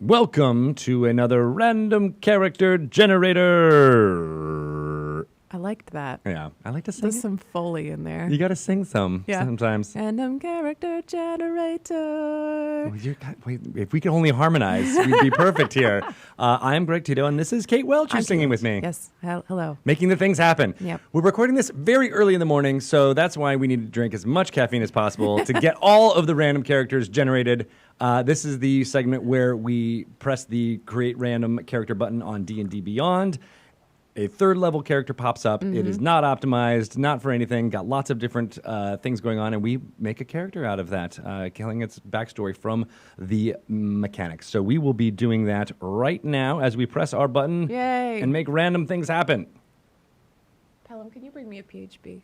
Welcome to another random character generator. I liked that. Yeah, I like to sing. There's some Foley in there. You got to sing some sometimes. Random character generator. Wait, if we could only harmonize, we'd be perfect here. I'm Greg Tito, and this is Kate Welch who's singing with me. Yes, hello. Making the things happen. Yep. We're recording this very early in the morning, so that's why we need to drink as much caffeine as possible to get all of the random characters generated. This is the segment where we press the Create Random Character button on D&D Beyond. A third level character pops up. Mm-hmm. It is not optimized, not for anything, got lots of different things going on, and we make a character out of that, killing its backstory from the mechanics. So we will be doing that right now as we press our button and make random things happen. Pelham, can you bring me a PHB?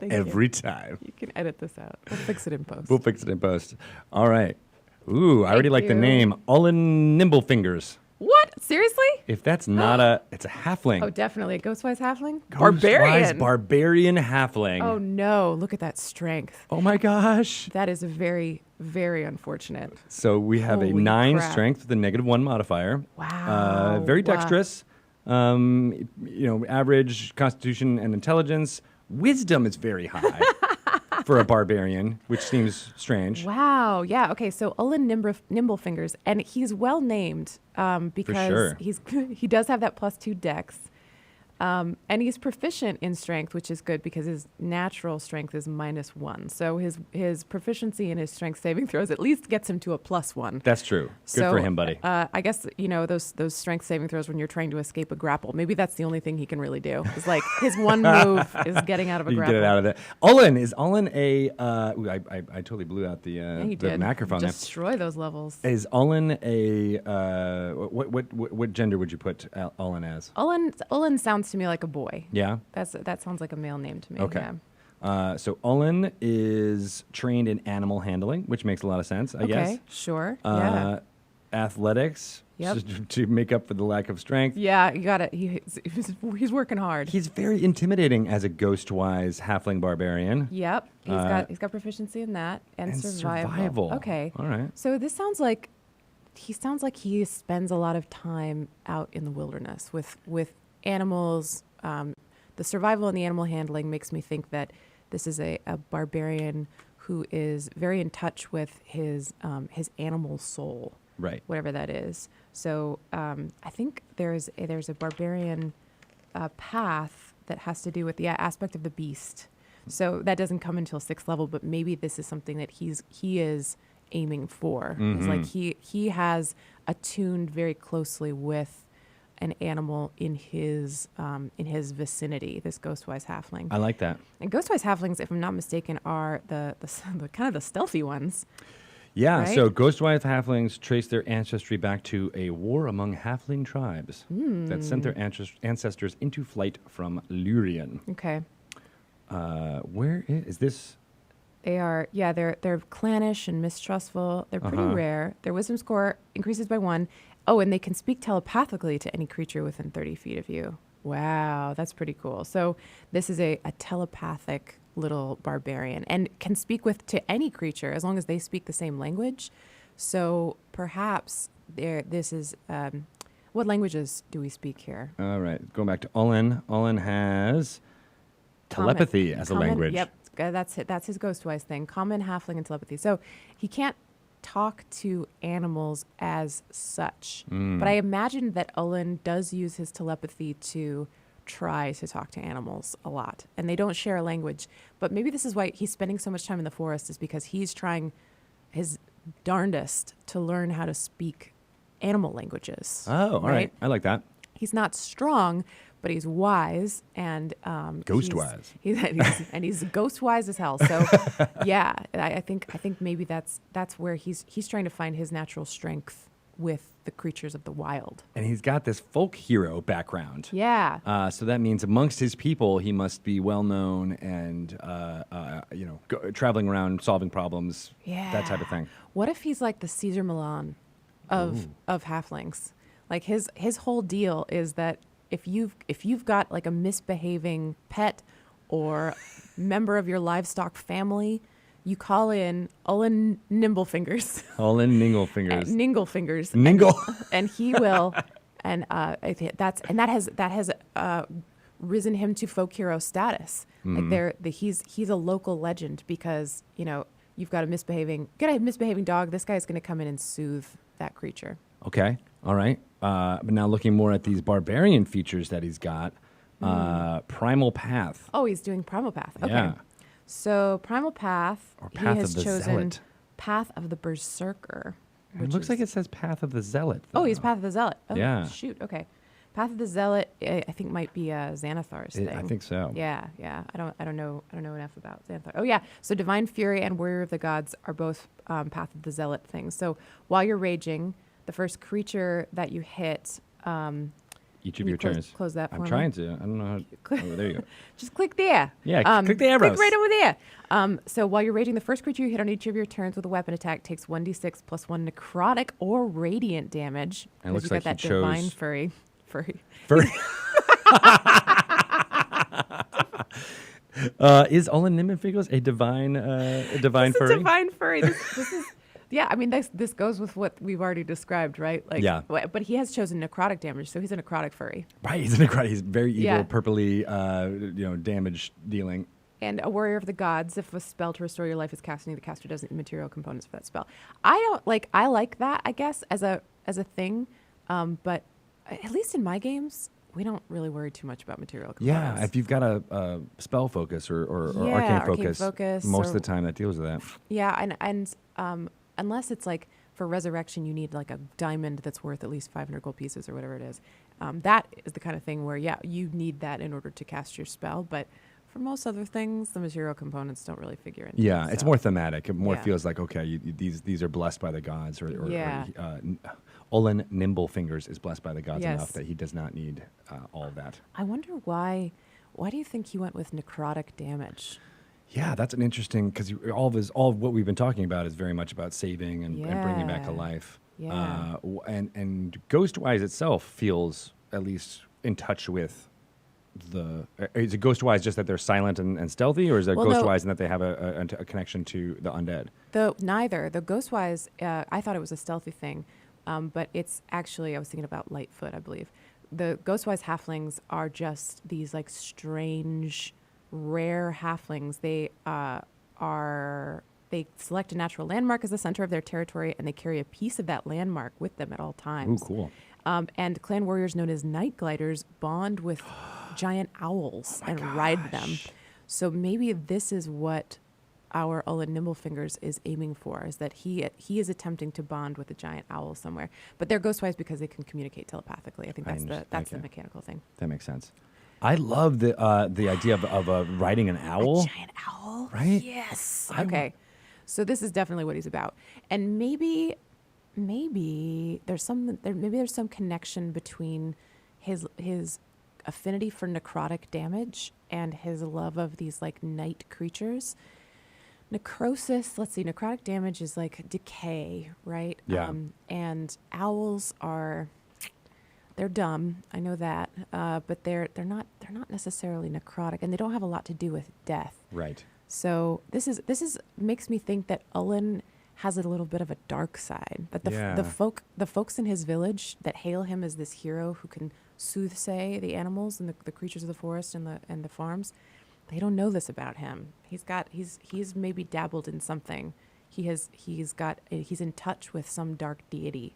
Every time. You can edit this out. We'll fix it in post. All right. Ooh, I already like the name. Olin Nimblefingers. What? Seriously? If that's not it's a halfling. Oh, definitely. A Ghostwise halfling? Ghostwise barbarian halfling. Oh, no. Look at that strength. Oh, my gosh. That is very, very unfortunate. So we have a 9 strength with a -1 modifier. Wow. Very dexterous. Average constitution and intelligence. Wisdom is very high for a barbarian, which seems strange. Wow. Yeah. Okay. So Olin Nimblefingers, and he's well named because he does have that +2 dex, and he's proficient in strength, which is good because his natural strength is -1. So his proficiency in his strength saving throws at least gets him to a +1. That's true. Good for him, buddy. I guess those strength saving throws when you're trying to escape a grapple. Maybe that's the only thing he can really do. It's like his one move is getting out of a grapple. Get it out of there. Olin is a? I totally blew out the microphone. Destroy those levels. Is Olin a? What gender would you put Olin as? Olin sounds to me like a boy. Yeah? That sounds like a male name to me. Okay. Yeah. So Olin is trained in animal handling, which makes a lot of sense, I guess. Okay, sure. Athletics, to make up for the lack of strength. Yeah, you got it. He's working hard. He's very intimidating as a ghost-wise halfling barbarian. Yep. He's got proficiency in that and survival. Okay. All right. So this sounds like he spends a lot of time out in the wilderness with animals. The survival and the animal handling makes me think that this is a barbarian who is very in touch with his animal soul, right? Whatever that is. So I think there's a barbarian path that has to do with the aspect of the beast. So that doesn't come until 6th level, but maybe this is something that he is aiming for. Mm-hmm. It's like he has attuned very closely with an animal in his vicinity, this Ghostwise halfling. I like that. And Ghostwise halflings, if I'm not mistaken, are the kind of the stealthy ones. Yeah, right? So Ghostwise halflings trace their ancestry back to a war among halfling tribes that sent their ancestors into flight from Lurien. Okay. Where is this? They are, they're clannish and mistrustful. They're pretty rare. Their wisdom score increases by 1. Oh, and they can speak telepathically to any creature within 30 feet of you. Wow, that's pretty cool. So this is a telepathic little barbarian and can speak to any creature as long as they speak the same language. So perhaps this is, what languages do we speak here? All right, going back to Olin. Olin has telepathy as a language. Yep, that's it. That's his Ghostwise thing. Common, halfling, and telepathy. So he can't talk to animals as such. But I imagine that Olin does use his telepathy to try to talk to animals a lot. And they don't share a language. But maybe this is why he's spending so much time in the forest, is because he's trying his darndest to learn how to speak animal languages. Oh, all right. I like that. He's not strong, but he's wise and ghost-wise. He's ghost-wise as hell. So, yeah, I think maybe that's where he's trying to find his natural strength with the creatures of the wild. And he's got this folk hero background. Yeah. So that means amongst his people, he must be well known and traveling around solving problems. Yeah. That type of thing. What if he's like the Caesar Milan of halflings? Like his whole deal is that if you've got like a misbehaving pet or member of your livestock family, you call in Olin Nimblefingers. Olin Ninglefingers. Ninglefingers. Ningle. And he will, and that has risen him to folk hero status. He's a local legend because you've got a misbehaving dog. This guy's going to come in and soothe that creature. Okay. All right. But now looking more at these barbarian features that he's got, Primal Path. Oh, he's doing Primal Path. Okay. Yeah. So Primal Path, Or Path he has of the chosen Zealot. Path of the Berserker. It looks like it says Path of the Zealot. Oh, though. he's Path of the Zealot. Oh, Yeah. shoot. Okay. Path of the Zealot, I think might be Xanathar's thing. I think so. Yeah. I don't know enough about Xanathar. Oh yeah. So Divine Fury and Warrior of the Gods are both Path of the Zealot things. So while you're raging, the first creature that you hit, Each of your turns. close that for I'm me. trying to. I don't know how. Oh, there you go. Just click there. Yeah, click the arrows. Click right over there. So while you're raging, the first creature you hit on each of your turns with a weapon attack takes 1d6 plus 1 necrotic or radiant damage. And it looks 'cause you like got he that divine chose- furry. Is Olin Nimblefingers a divine furry? A divine furry. This is. Yeah, I mean this goes with what we've already described, right? Like, Yeah. But he has chosen necrotic damage, so he's a necrotic furry. Right, he's an incredible. He's very evil, Yeah. purpley, damage dealing. And a warrior of the gods, if a spell to restore your life is cast, the caster doesn't need material components for that spell. I like that, I guess, as a thing, but at least in my games, we don't really worry too much about material components. Yeah, if you've got a spell focus or Yeah, arcane focus, most of the time that deals with that. Yeah, and unless it's like for resurrection, you need like a diamond that's worth at least 500 gold pieces or whatever it is. That is the kind of thing where, you need that in order to cast your spell. But for most other things, the material components don't really figure into it. Yeah, it's so. more thematic. It more Yeah. feels like, okay, these are blessed by the gods. Or Yeah. Olin Nimblefingers is blessed by the gods Yes. enough that he does not need all of that. I wonder why do you think he went with necrotic damage? Yeah, that's an interesting, because all of what we've been talking about is very much about saving and bringing back to Yeah. life. Yeah. And Ghostwise itself feels at least in touch with is it Ghostwise just that they're silent and stealthy, or is it Well, no. Ghostwise in that they have a connection to the undead? Neither. The Ghostwise, I thought it was a stealthy thing, but it's actually, I was thinking about Lightfoot, I believe. The Ghostwise halflings are just these like strange, rare halflings. They they select a natural landmark as the center of their territory, and they carry a piece of that landmark with them at all times. Ooh, cool. And clan warriors known as night gliders bond with giant owls and ride them. So maybe this is what our Olin Nimblefingers is aiming for, is that he is attempting to bond with a giant owl somewhere. But they're ghostwise because they can communicate telepathically. I think that's the mechanical thing. That makes sense. I love the idea of riding an owl. A giant owl? Right? Yes. Okay. So this is definitely what he's about. And maybe there's some connection between his affinity for necrotic damage and his love of these like night creatures. Necrosis, let's see, necrotic damage is like decay, right? Yeah. And owls they're dumb, I know that, but they're not necessarily necrotic, and they don't have a lot to do with death. Right. So this is makes me think that Olin has a little bit of a dark side. That the folks in his village that hail him as this hero who can soothsay the animals and the creatures of the forest and the farms, they don't know this about him. He's maybe dabbled in something. He's in touch with some dark deity,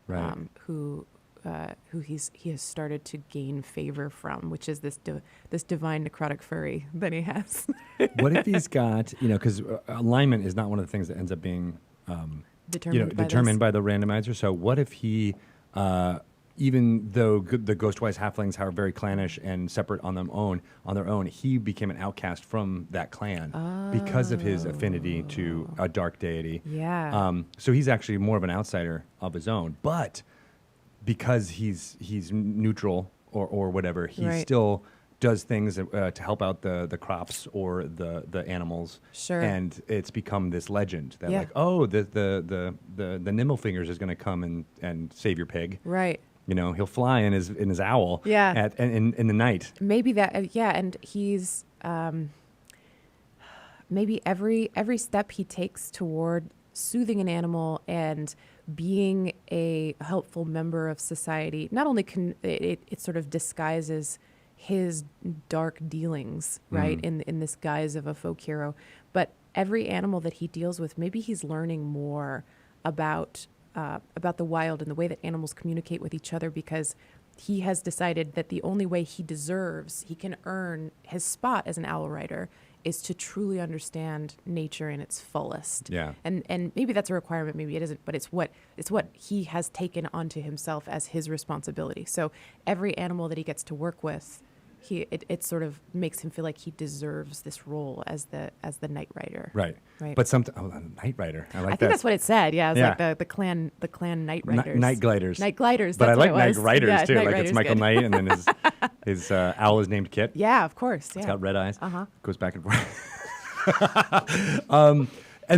Right. who he has started to gain favor from, which is this divine necrotic furry that he has. What if he's got, because alignment is not one of the things that ends up being determined by the randomizer. So what if he, even though the Ghostwise halflings are very clannish and separate on their own, he became an outcast from that clan because of his affinity to a dark deity. Yeah. So he's actually more of an outsider of his own, but because he's neutral or whatever, he still does things to help out the crops or the animals. Sure. And it's become this legend that the Nimblefingers is going to come and save your pig. Right. He'll fly in his owl. Yeah. In the night. Maybe that. And he's. maybe every step he takes toward soothing an animal and being a helpful member of society, not only can it sort of disguises his dark dealings, right, in this guise of a folk hero, but every animal that he deals with, maybe he's learning more about the wild and the way that animals communicate with each other, because he has decided that the only way he can earn his spot as an owl rider is to truly understand nature in its fullest. Yeah. And maybe that's a requirement, maybe it isn't, but it's what he has taken onto himself as his responsibility. So every animal that he gets to work with, it sort of makes him feel like he deserves this role as the night rider. Right. Right. But night rider. I like that. I think that's what it said. Yeah. It's Yeah. like the clan night riders. Night gliders. Night gliders. But That's I like what it night was. riders Yeah, too. Night Like Riders, it's Michael good. Knight, and then his owl is named Kit. Yeah, of course. It's Yeah. got red eyes. Uh-huh. Goes back and forth.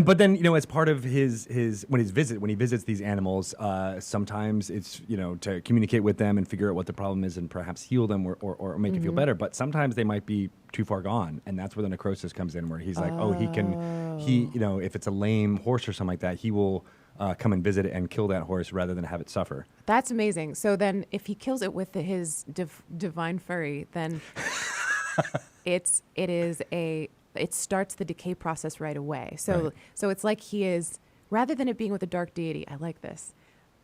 But then, as part of his when he visits these animals, sometimes it's to communicate with them and figure out what the problem is and perhaps heal them or make it feel better. But sometimes they might be too far gone, and that's where the necrosis comes in, where he's like, if it's a lame horse or something like that, he will come and visit it and kill that horse rather than have it suffer. That's amazing. So then, if he kills it with his divine furry, then it starts the decay process right away. So Right. so it's like he is, rather than it being with a dark deity, I like this.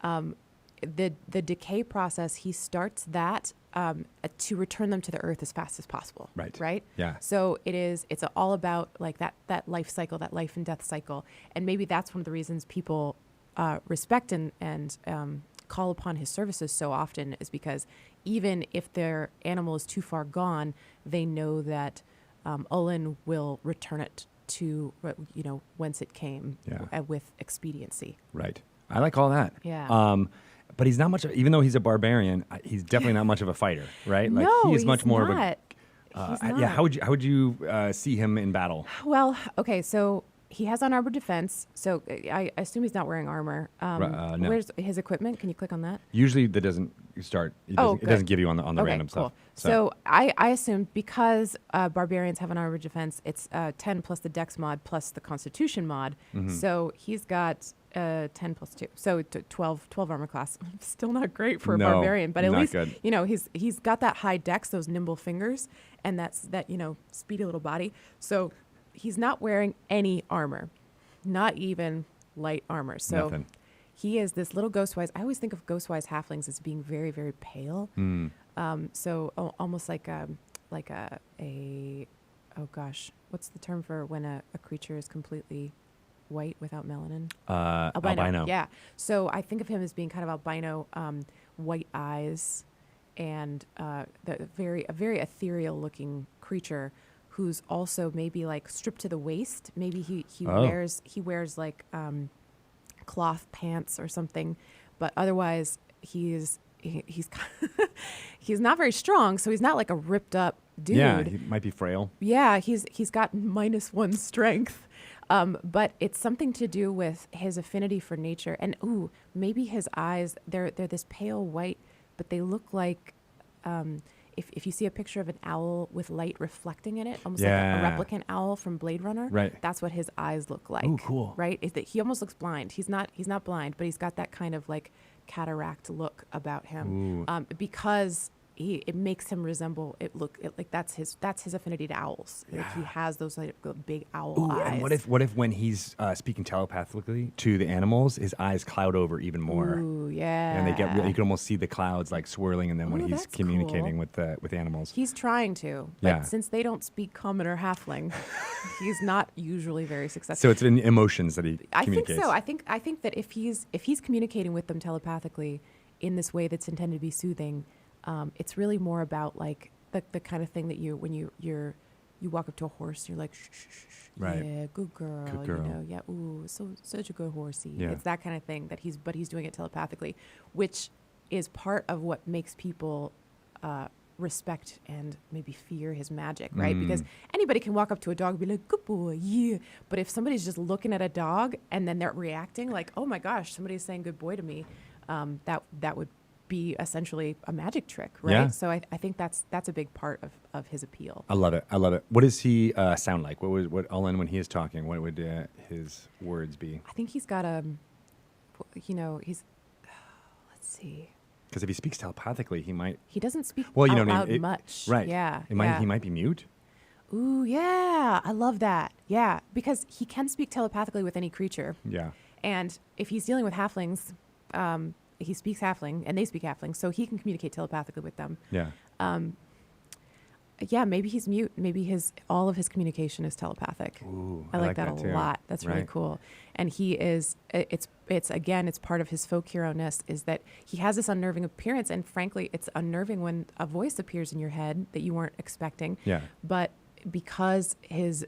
The decay process, he starts that to return them to the earth as fast as possible. Right. Right? Yeah. So it's all about like that life cycle, that life and death cycle. And maybe that's one of the reasons people respect and call upon his services so often, is because even if their animal is too far gone, they know that Olin will return it to whence it came, with expediency. Right. I like all that. Yeah. But he's not much, even though he's a barbarian, he's definitely not much of a fighter, right? Like No, he's much more not. of a. He's not. Yeah. How would you see him in battle? Well, okay, so he has unarmored defense, so I assume he's not wearing armor. No. Where's his equipment? Can you click on that? Usually that doesn't start. It Good. doesn't give you on the Okay, random cool. stuff. So I assume because barbarians have an armored defense, it's 10 plus the Dex mod plus the Constitution mod. Mm-hmm. So he's got 10 plus 2, so 12 armor class. Still not great for a No, barbarian, but at not least good. he's got that high Dex, those nimble fingers, and that speedy little body. So he's not wearing any armor, not even light armor. So Nothing. he is this little ghostwise. I always think of ghostwise halflings as being very, very pale. So almost like a oh gosh, what's the term for when a creature is completely white without melanin? Albino. Yeah. So I think of him as being kind of albino, white eyes, and a very ethereal looking creature who's also maybe like stripped to the waist. Maybe he wears like cloth pants or something, but otherwise he's he's not very strong, so he's not like a ripped up dude. Yeah, he might be frail. Yeah, he's got -1 strength. But it's something to do with his affinity for nature. And maybe his eyes, they're this pale white, but they look like if you see a picture of an owl with light reflecting in it, almost like a replicant owl from Blade Runner. Right. That's what his eyes look like. Ooh, cool. Right? Is that he almost looks blind. He's not blind, but he's got that kind of like cataract look about him. Because it makes him resemble like that's his affinity to owls. Yeah. Like he has those like big owl eyes. And what if when he's speaking telepathically to the animals, his eyes cloud over even more? Ooh, yeah. And they get you can almost see the clouds like swirling in them when he's that's communicating cool. with animals. He's trying to, but Yeah. since they don't speak common or halfling, he's not usually very successful. So it's in emotions that he I think communicates. so. I think that if he's communicating with them telepathically in this way that's intended to be soothing, it's really more about like the kind of thing that when you walk up to a horse, you're like, shh, shh, shh, Right. yeah, good girl, yeah, ooh, such a good horsey. Yeah. It's that kind of thing that he's doing it telepathically, which is part of what makes people respect and maybe fear his magic, right? Because anybody can walk up to a dog and be like, good boy, yeah. But if somebody's just looking at a dog and then they're reacting like, oh my gosh, somebody's saying good boy to me, that would be essentially a magic trick, right? Yeah. So I think that's a big part of his appeal. I love it. I love it. What does he sound like? What Olin, when he is talking, what would his words be? I think he's got he's let's see. Because if he speaks telepathically, he might. He doesn't speak Well, out loud much. Right. Yeah. He might be mute. Ooh, yeah. I love that. Yeah, because he can speak telepathically with any creature. Yeah. And if he's dealing with halflings, he speaks halfling, and they speak halfling, so he can communicate telepathically with them. Yeah. Yeah, maybe he's mute. Maybe all of his communication is telepathic. Ooh, I like that a too. lot. That's really cool. And he is. It's part of his folk hero-ness is that he has this unnerving appearance, and frankly, it's unnerving when a voice appears in your head that you weren't expecting. Yeah. But because his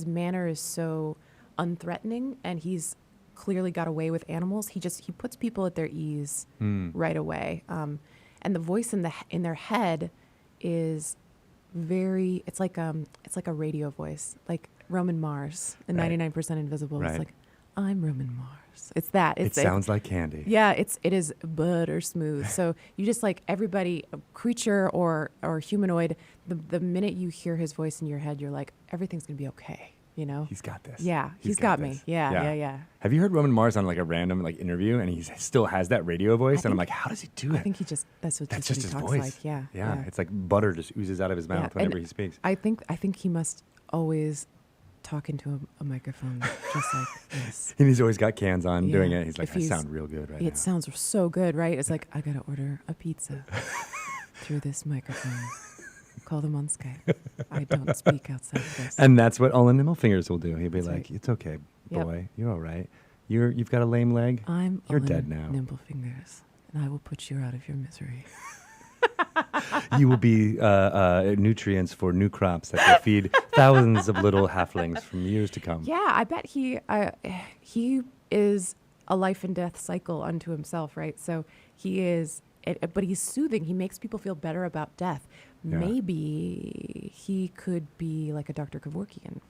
manner is so unthreatening, and he's clearly got away with animals, he puts people at their ease right away. And the voice in their head is very. It's like a radio voice, like Roman Mars in 99% Invisible. Right. It's like, I'm Roman Mars. It's that. It sounds like candy. Yeah, it is butter smooth. So you just like everybody, creature or humanoid, the minute you hear his voice in your head, you're like, everything's gonna be okay. You know? He's got this. Yeah, he's got me. this. Yeah. Have you heard Roman Mars on like a random like interview, and he still has that radio voice, and I'm like, how does he do it? I think that's just what he his talks voice. like. Yeah. Yeah, it's like butter just oozes out of his mouth Yeah, whenever and he speaks. I think he must always talk into a microphone just like this. And he's always got cans on doing Yeah. it. He's like, I sound real good right now. It sounds so good, right? It's like, I gotta order a pizza through this microphone. Call them on Skype. I don't speak outside of this. And that's what Olin Nimmelfingers will do. He'll be That's like, right. it's okay, Yep. boy. You're all right. You've got a lame leg. You're Olin dead now. Nimblefingers, and I will put you out of your misery. You will be nutrients for new crops that will feed thousands of little halflings from years to come. Yeah, I bet he is a life and death cycle unto himself, right? So he is, but he's soothing. He makes people feel better about death. Yeah. Maybe he could be like a Dr. Kevorkian.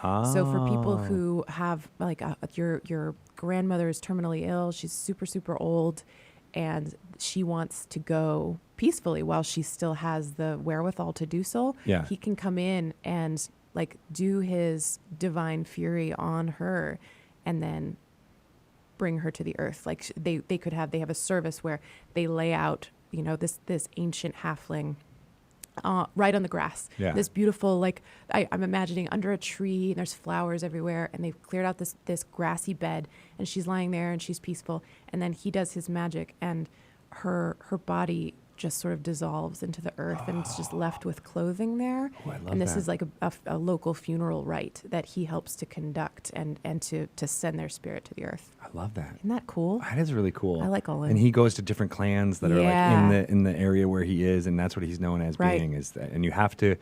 Ah. So for people who have like your grandmother is terminally ill, she's super, super old, and she wants to go peacefully while she still has the wherewithal to do so. Yeah. He can come in and like do his divine fury on her, and then bring her to the earth. Like they have a service where they lay out, this ancient halfling right on the grass. Yeah. This beautiful, like I'm imagining under a tree, and there's flowers everywhere, and they've cleared out this grassy bed, and she's lying there and she's peaceful. And then he does his magic, and her body just sort of dissolves into the earth, and it's just left with clothing there. Oh, I love and this that. is like a local funeral rite that he helps to conduct and to send their spirit to the earth. I love that. Isn't that cool? That is really cool. I like Olin. And he goes to different clans that are Yeah. like in the area where he is, and that's what he's known as Right. being. Is that, and you have to,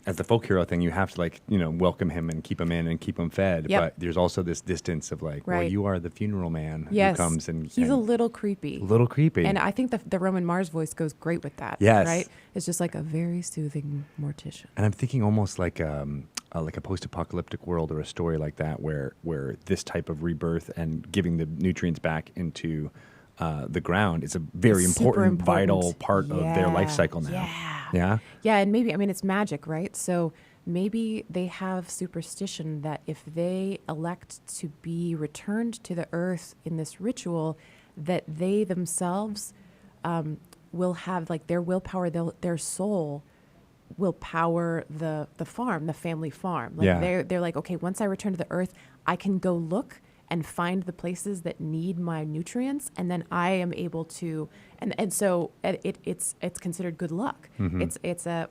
as the folk hero thing, you have to welcome him and keep him in and keep him fed. Yep. But there's also this distance of like, well, Right. you are the funeral man Yes. who comes and he's a and little creepy. a little creepy. And I think the Roman Mars voice goes great with that. Yes. Right? It's just like a very soothing mortician. And I'm thinking almost like a post-apocalyptic world or a story like that, where this type of rebirth and giving the nutrients back into the ground is a very Super important, vital part of their life Yeah. cycle now. Yeah. Yeah. Yeah, and maybe, it's magic, right? So maybe they have superstition that if they elect to be returned to the earth in this ritual, that they themselves will have like their willpower, their soul will power the farm, the family farm. Like Yeah. they're like, okay, once I return to the earth, I can go look and find the places that need my nutrients, and then I am able to, and so it's considered good luck. Mm-hmm. It's a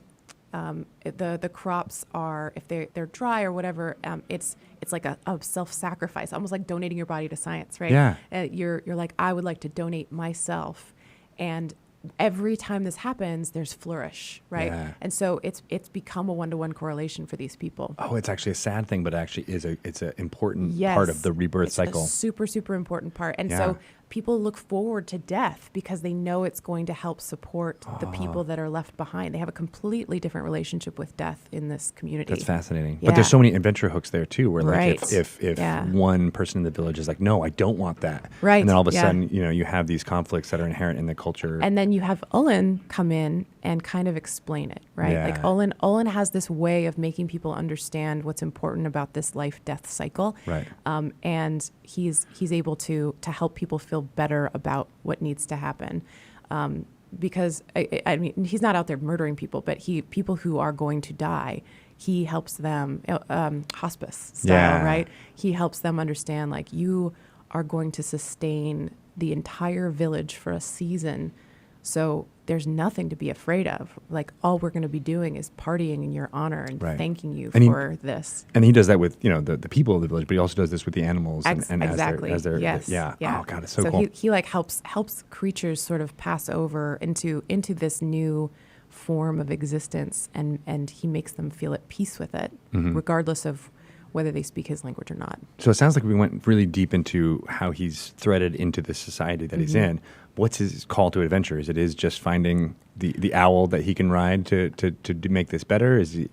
the crops are, if they're dry or whatever, it's like a self-sacrifice, almost like donating your body to science, right? Yeah. You're like, I would like to donate myself, and every time this happens, there's flourish, right? Yeah. And so it's become a one-to-one correlation for these people. Oh, it's actually a sad thing, but actually it's an important Yes. part of the rebirth It's cycle. a super, super important part. And Yeah. so people look forward to death because they know it's going to help support the people that are left behind. They have a completely different relationship with death in this community. That's fascinating. Yeah. But there's so many adventure hooks there too, where like Right. if Yeah. one person in the village is like, no, I don't want that. Right. And then all of a Yeah. sudden, you have these conflicts that are inherent in the culture. And then you have Ulin come in and kind of explain it, right? Yeah. Like Ulin has this way of making people understand what's important about this life-death cycle. Right. And he's able to help people feel better about what needs to happen. Because I mean, he's not out there murdering people, but people who are going to die, he helps them hospice style, Yeah. right? He helps them understand, like, you are going to sustain the entire village for a season. So there's nothing to be afraid of. Like, all we're going to be doing is partying in your honor and Right. thanking you And for this. And he does that with, the people of the village, but he also does this with the animals. And Exactly. as they're Yes. yeah. Yeah. Oh God, it's so cool. he like helps creatures sort of pass over into this new form of existence, and he makes them feel at peace with it, Mm-hmm. regardless of whether they speak his language or not. So it sounds like we went really deep into how he's threaded into this society that he's in. What's his call to adventure? Is it just finding the owl that he can ride to make this better? Is he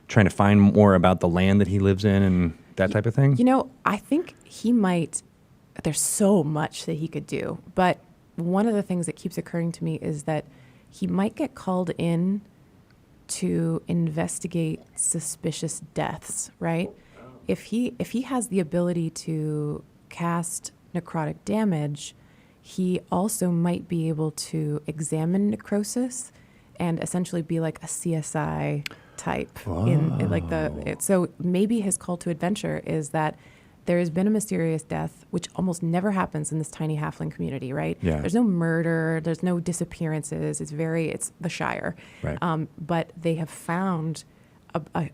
trying to find more about the land that he lives in and that type of thing? I think he might. There's so much that he could do, but one of the things that keeps occurring to me is that he might get called in to investigate suspicious deaths, right? If he has the ability to cast necrotic damage, he also might be able to examine necrosis and essentially be like a CSI type so maybe his call to adventure is that there has been a mysterious death, which almost never happens in this tiny halfling community, right? Yeah. There's no murder, there's no disappearances. It's the Shire. Right. But they have found a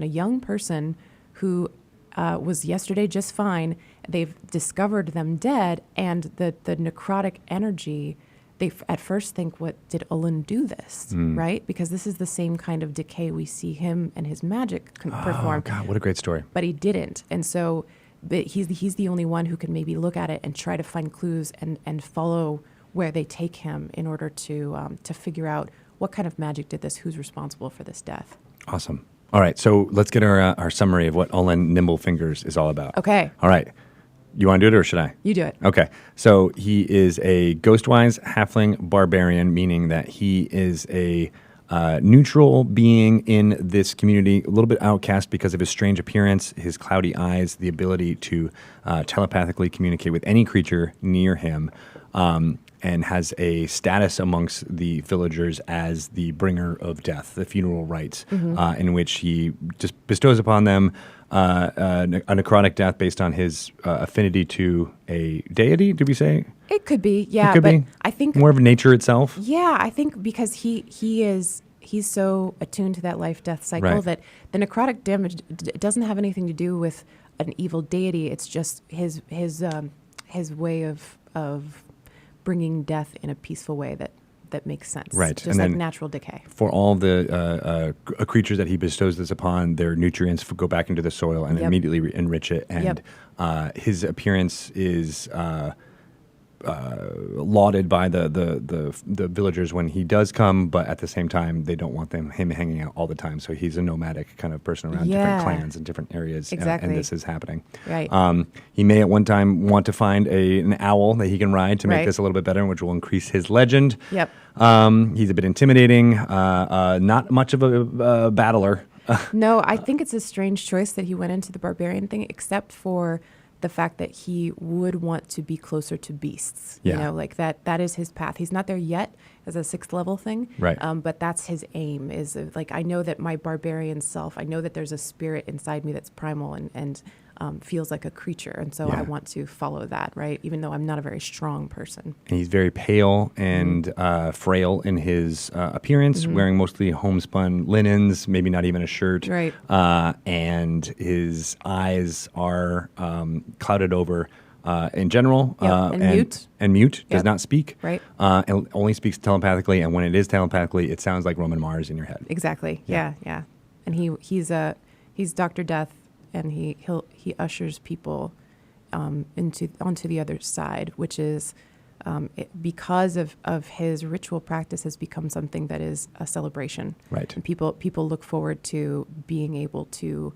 young person who was yesterday just fine. They've discovered them dead, and the necrotic energy, they at first think, what did Ulin do this, right? Because this is the same kind of decay we see him and his magic perform. Oh God, what a great story. But he didn't. And so he's the only one who can maybe look at it and try to find clues and follow where they take him in order to figure out what kind of magic did this, who's responsible for this death. Awesome. All right, so let's get our summary of what Ulin Nimblefingers is all about. Okay. All right. You want to do it or should I? You do it. Okay. So he is a ghostwise halfling barbarian, meaning that he is a neutral being in this community, a little bit outcast because of his strange appearance, his cloudy eyes, the ability to telepathically communicate with any creature near him, and has a status amongst the villagers as the bringer of death, the funeral rites, in which he just bestows upon them a necrotic death based on his affinity to a deity, did we say? It could be, yeah. It could but be I think more of nature itself. Yeah, I think because he's so attuned to that life-death cycle Right. that the necrotic damage doesn't have anything to do with an evil deity. It's just his way of bringing death in a peaceful way that makes sense. Right. Just And like then natural decay. For all the creatures that he bestows this upon, their nutrients go back into the soil and Yep. immediately enrich it. And Yep. his appearance is lauded by the villagers when he does come, but at the same time, they don't want him hanging out all the time. So he's a nomadic kind of person around different Yeah. clans and different areas. Exactly. And this is happening. Right. He may at one time want to find an owl that he can ride to make Right. this a little bit better, which will increase his legend. Yep. He's a bit intimidating, not much of a battler. No, I think it's a strange choice that he went into the barbarian thing, except for the fact that he would want to be closer to beasts. Yeah. Like that is his path. He's not there yet as a 6th level thing. Right. But that's his aim is like, I know that my barbarian self, I know that there's a spirit inside me that's primal and feels like a creature. And so Yeah. I want to follow that, right? Even though I'm not a very strong person. And he's very pale and frail in his appearance, wearing mostly homespun linens, maybe not even a shirt. Right. And his eyes are clouded over in general. Yep, and mute. And mute, does Yep. not speak. Right. And only speaks telepathically. And when it is telepathically, it sounds like Roman Mars in your head. Exactly. Yeah. Yeah. And he's Dr. Death, and he ushers people onto the other side, which is because of his ritual practice has become something that is a celebration. Right. And people look forward to being able to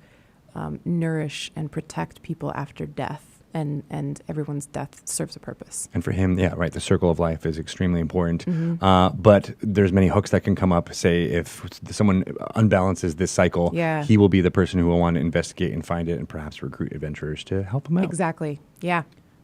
nourish and protect people after death. And everyone's death serves a purpose. And for him, yeah, right, the circle of life is extremely important. Mm-hmm. But there's many hooks that can come up. Say if someone unbalances this cycle, he will be the person who will want to investigate and find it and perhaps recruit adventurers to help him out. Exactly. Yeah.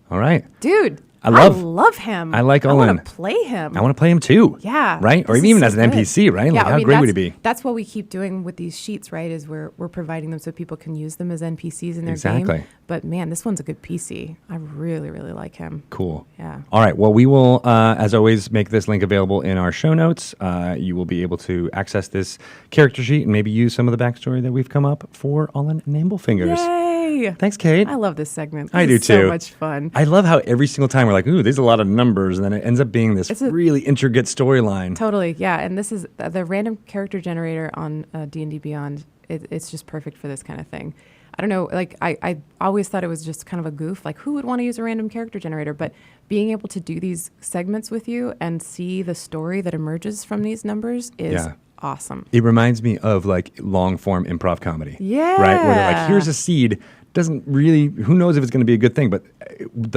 All right. Dude, I love him. I like I Olin. want to play him. I want to play him too. Yeah. Right? Or This even is as so an good. NPC, right? Yeah, Like, how great would it be? That's what we keep doing with these sheets, right? Is we're providing them so people can use them as NPCs in their Exactly. game. But man, this one's a good PC. I really, really like him. Cool. Yeah. All right. Well, we will, as always, make this link available in our show notes. You will be able to access this character sheet and maybe use some of the backstory that we've come up for Olin Nimblefingers. Yay! Thanks, Kate. I love this segment. I do This is so too. much fun. I love how every single time we're like, ooh, there's a lot of numbers, and then it ends up being this really intricate storyline. Totally, yeah. And this is the random character generator on D&D Beyond. It's just perfect for this kind of thing. I don't know, like I always thought it was just kind of a goof, like who would want to use a random character generator? But being able to do these segments with you and see the story that emerges from these numbers is awesome. It reminds me of like long form improv comedy. Yeah. Right? Where they're like, here's a seed. Doesn't really, who knows if it's going to be a good thing, but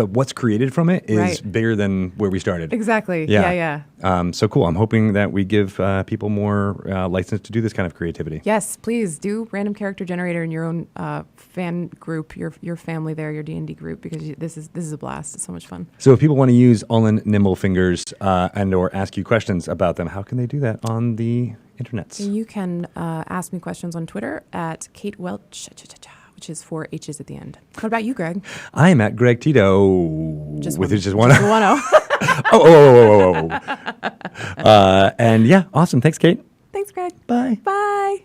what's created from it is bigger than where we started. Exactly. Yeah. So cool. I'm hoping that we give people more license to do this kind of creativity. Yes, please do random character generator in your own fan group, your family there, your D&D group, because this is a blast. It's so much fun. So if people want to use Olin Nimblefingers and or ask you questions about them, how can they do that on the internets? You can ask me questions on Twitter at Kate Welch, which is 4 H's at the end. What about you, Greg? I am at Greg Tito with just one. Just one O. And yeah, awesome. Thanks, Kate. Thanks, Greg. Bye. Bye.